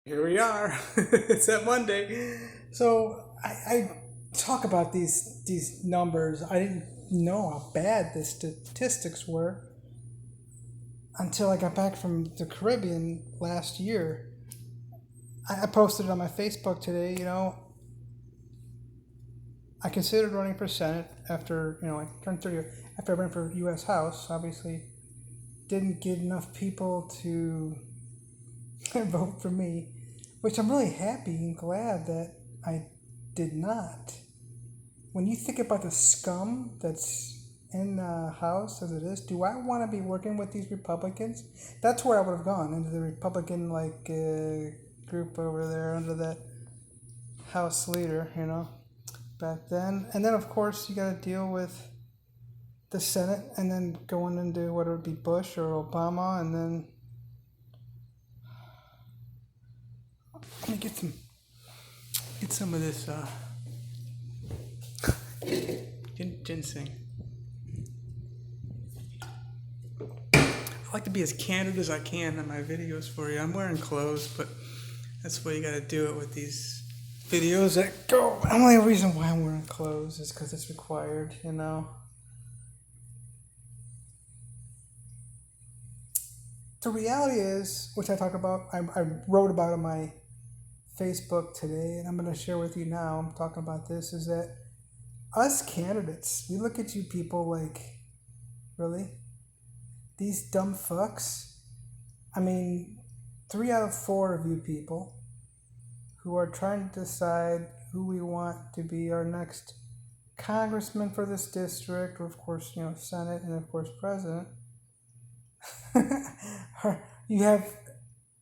Here we are. It's that Monday. So I talk about these numbers. I didn't know how bad the statistics were until I got back from the Caribbean last year. I posted it on my Facebook today. I considered running for Senate after I turned 30. After I ran for U.S. House, obviously didn't get enough people to vote for me, which I'm really happy and glad that I did not. When you think about the scum that's in the House as it is, do I want to be working with these Republicans? That's where I would have gone, into the Republican group over there under that House leader, back then. And then of course you got to deal with the Senate, and then going into whether it be Bush or Obama, and then let me get some of this ginseng. I like to be as candid as I can in my videos for you. I'm wearing clothes, but that's the way you got to do it with these videos that go. The only reason why I'm wearing clothes is because it's required, The reality is, which I talk about, I wrote about on my Facebook today, and I'm going to share with you now. I'm talking about this, is that us candidates, we look at you people like, really? These dumb fucks? I mean, 3 out of 4 of you people who are trying to decide who we want to be our next congressman for this district, or of course, Senate, and of course, president, you have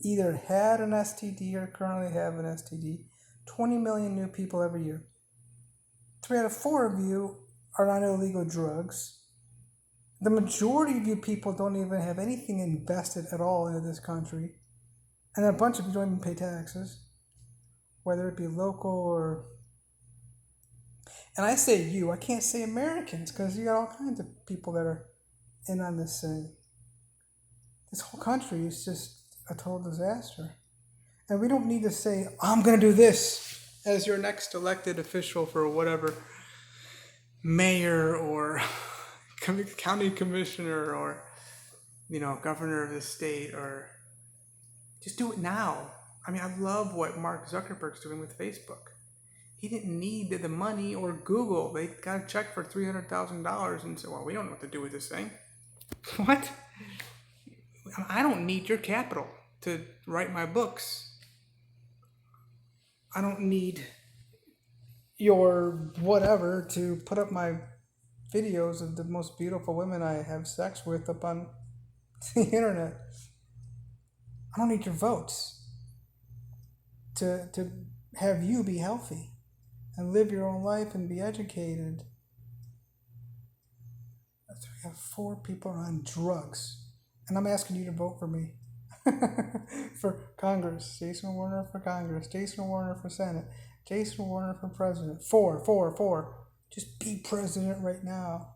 either had an STD or currently have an STD. 20 million new people every year. 3 out of 4 of you are on illegal drugs. The majority of you people don't even have anything invested at all into this country. And a bunch of you don't even pay taxes, whether it be local or... And I say you, I can't say Americans, because you got all kinds of people that are in on this thing. This whole country is just a total disaster. And we don't need to say, I'm going to do this as your next elected official for whatever mayor or county commissioner or, governor of the state, or just do it now. I mean, I love what Mark Zuckerberg's doing with Facebook. He didn't need the money, or Google. They got a check for $300,000 and said, well, we don't know what to do with this thing. What? I don't need your capital to write my books. I don't need your whatever to put up my videos of the most beautiful women I have sex with up on the internet. I don't need your votes to have you be healthy and live your own life and be educated. We have 4 people on drugs. And I'm asking you to vote for me. For Congress. Jason Warner for Congress. Jason Warner for Senate. Jason Warner for President. 4. Just be president right now.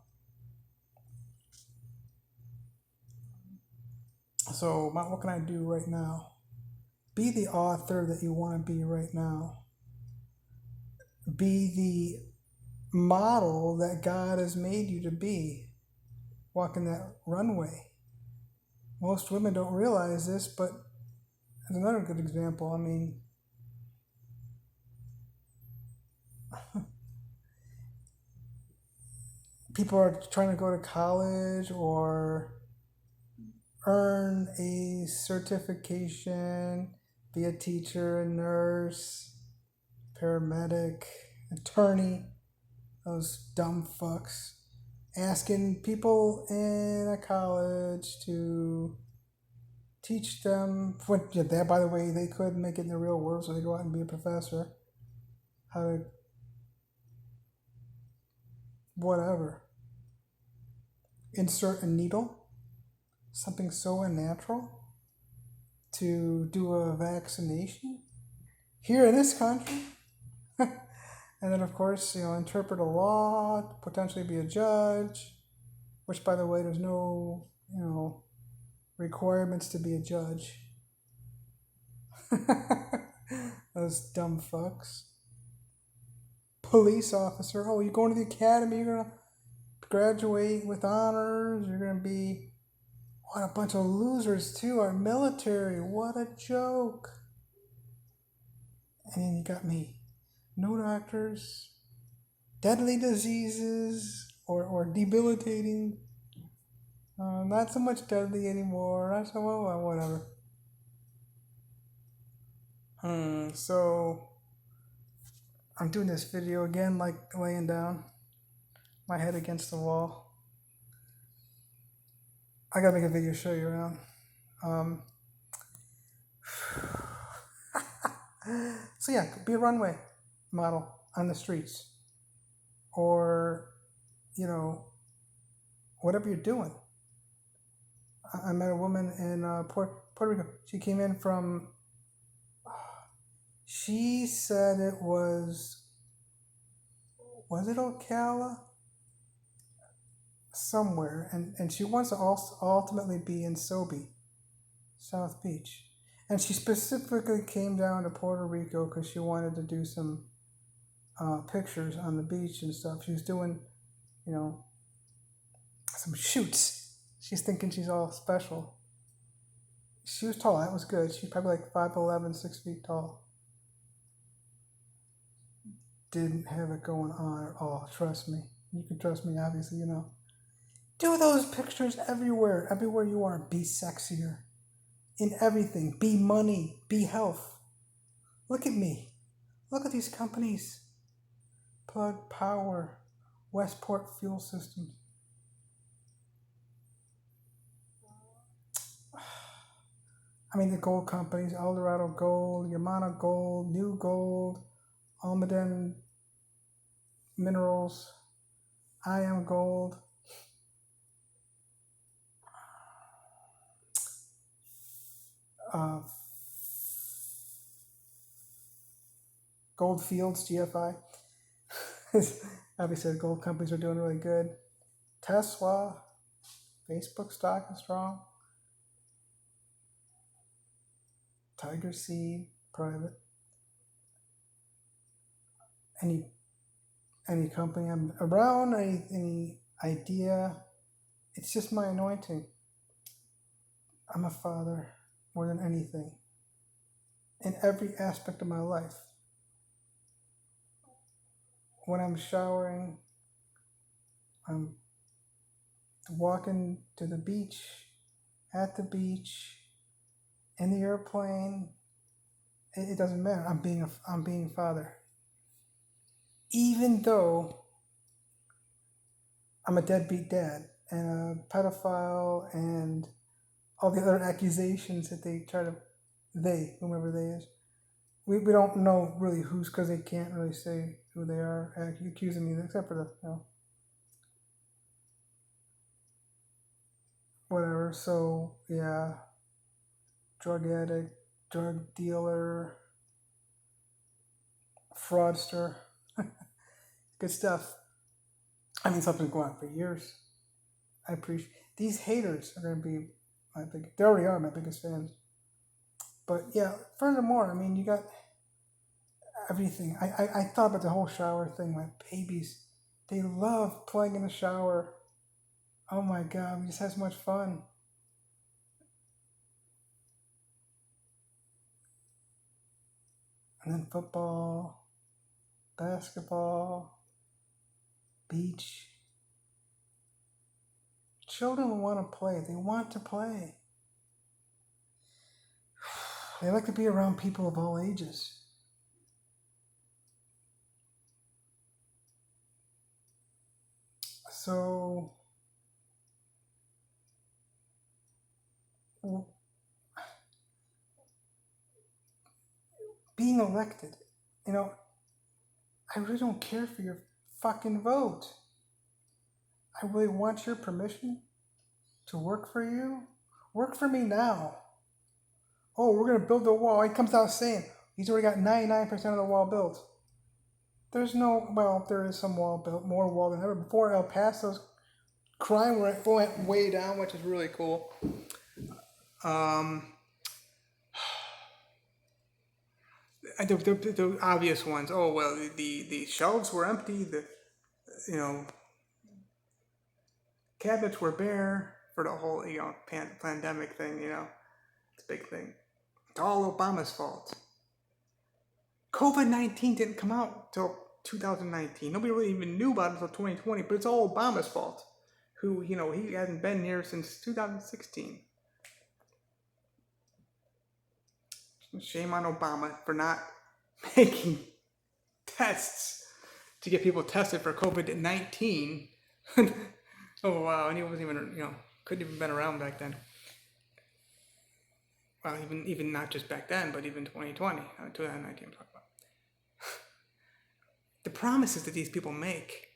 So, what can I do right now? Be the author that you want to be right now. Be the model that God has made you to be. Walking that runway. Most women don't realize this, but as another good example, I mean, people are trying to go to college or earn a certification, be a teacher, a nurse, paramedic, attorney, those dumb fucks. Asking people in a college to teach them, that, by the way, they could make it in the real world, so they go out and be a professor, how to whatever, insert a needle, something so unnatural, to do a vaccination here in this country. And then, of course, interpret a law, potentially be a judge, which, by the way, there's no, requirements to be a judge. those dumb fucks. Police officer. Oh, you're going to the academy. You're gonna graduate with honors. You're gonna be. What a bunch of losers too. Our military. What a joke. And then you got me. No doctors. Deadly diseases or debilitating. Not so much deadly anymore. Not so well, whatever. So I'm doing this video again, like laying down, my head against the wall. I gotta make a video show you around. So yeah, be a runway model on the streets, or whatever you're doing. I met a woman in Puerto Rico. She came in from. She said it was it Ocala? Somewhere, and she wants to also ultimately be in Sobe, South Beach. And she specifically came down to Puerto Rico because she wanted to do some pictures on the beach and stuff. She was doing, some shoots. She's thinking she's all special. She was tall. That was good. She's probably like 5'11", 6 feet tall. Didn't have it going on at all. Trust me. You can trust me, obviously, Do those pictures everywhere. Everywhere you are. Be sexier. In everything. Be money. Be health. Look at me. Look at these companies. Plug Power. Westport Fuel Systems. I mean, the gold companies. Eldorado Gold. Yamana Gold. New Gold. Almaden Minerals. I Am Gold. Gold Fields, GFI. Obviously, the gold companies are doing really good. Tesla, Facebook stock is strong. Tiger Seed, private. Any company I'm around, any idea. It's just my anointing. I'm a father more than anything. In every aspect of my life. When I'm showering, I'm walking to the beach, at the beach, in the airplane. It doesn't matter. I'm being a father. Even though I'm a deadbeat dad and a pedophile and all the other accusations that they try to, whomever they is, we don't know really who's, because they can't really say who they are accusing me, except for the, whatever. So, yeah, drug addict, drug dealer, fraudster, good stuff. I mean, something's going on for years. I appreciate, these haters are going to be they already are my biggest fans. But yeah, furthermore, I mean, you got everything. I thought about the whole shower thing. My babies, they love playing in the shower. Oh my God, we just have so much fun. And then football, basketball, beach. Children want to play. They want to play. They like to be around people of all ages. So, being elected, I really don't care for your fucking vote. I really want your permission to work for you. Work for me now. Oh, we're going to build the wall. He comes out saying he's already got 99% of the wall built. There's there is some wall built, more wall than ever before. El Paso's crime rate went way down, which is really cool. The obvious ones. Oh well, the shelves were empty. The you know cabinets were bare for the whole pandemic thing. It's a big thing. It's all Obama's fault. COVID-19 didn't come out till 2019. Nobody really even knew about it until 2020. But it's all Obama's fault. Who he hasn't been here since 2016. Shame on Obama for not making tests to get people tested for COVID-19. Oh wow, and he wasn't even couldn't even been around back then. Well, even not just back then, but even 2020, 2019. I'm talking about the promises that these people make.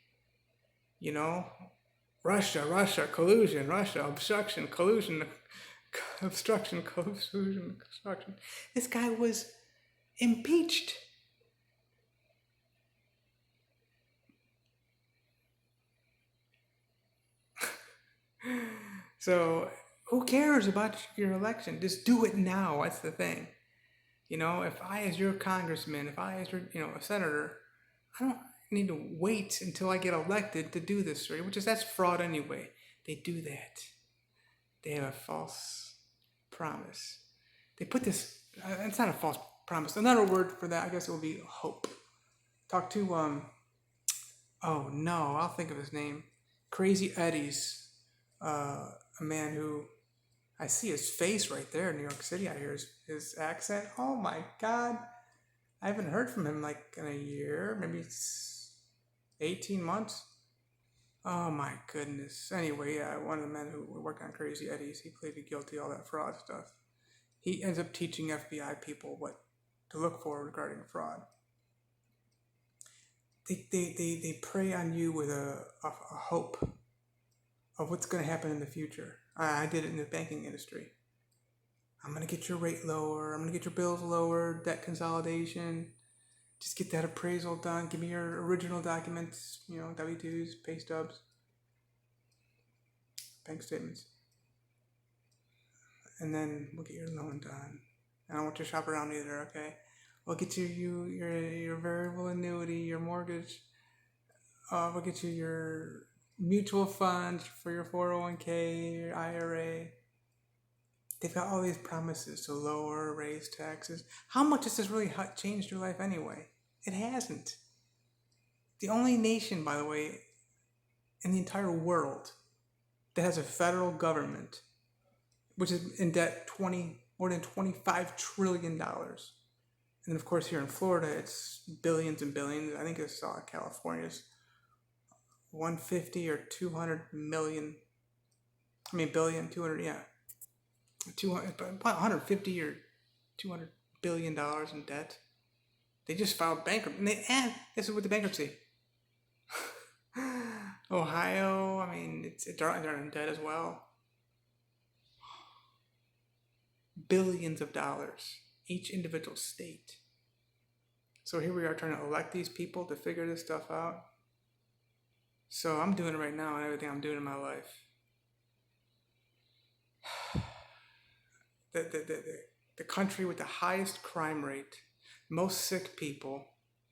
Russia, collusion, Russia, obstruction, collusion, obstruction, collusion, obstruction. This guy was impeached. So who cares about your election? Just do it now. That's the thing. If I, as your congressman, if I, as your, a senator, I don't need to wait until I get elected to do this, right? That's fraud anyway. They do that. They have a false promise. They put this. It's not a false promise. Another word for that, I guess, it would be hope. Talk to Oh no, I'll think of his name. Crazy Eddie's a man who I see his face right there in New York City. I hear his accent. Oh my God. I haven't heard from him like in a year, maybe 18 months. Oh my goodness. Anyway, yeah, one of the men who worked on Crazy Eddie's, he pleaded guilty to all that fraud stuff. He ends up teaching FBI people what to look for regarding fraud. They prey on you with a hope of what's going to happen in the future. I did it in the banking industry. I'm going to get your rate lower. I'm going to get your bills lower, debt consolidation. Just get that appraisal done. Give me your original documents, W-2s, pay stubs, bank statements. And then we'll get your loan done. I don't want you to shop around either, okay? We'll get you your variable annuity, your mortgage. We'll get you your mutual funds for your 401k, your IRA. They've got all these promises to lower, raise taxes. How much has this really changed your life anyway? It hasn't. The only nation, by the way, in the entire world that has a federal government, which is in debt more than $25 trillion. And of course, here in Florida, it's billions and billions. I think I saw California's 150 or 200 million. Billion, 200, yeah. 150 or 200 billion dollars in debt. They just filed bankruptcy. And this is with the bankruptcy. Ohio, they're in debt as well. Billions of dollars, each individual state. So here we are trying to elect these people to figure this stuff out. So I'm doing it right now and everything I'm doing in my life. The country with the highest crime rate, most sick people,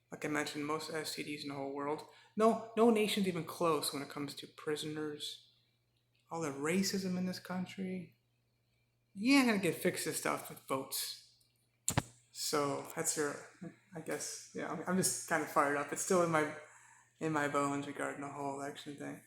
like I mentioned, most STDs in the whole world. No nation's even close when it comes to prisoners. All the racism in this country. You ain't gonna get fixed this stuff with votes. So that's I guess, I'm just kind of fired up. It's still in my bones regarding the whole election thing.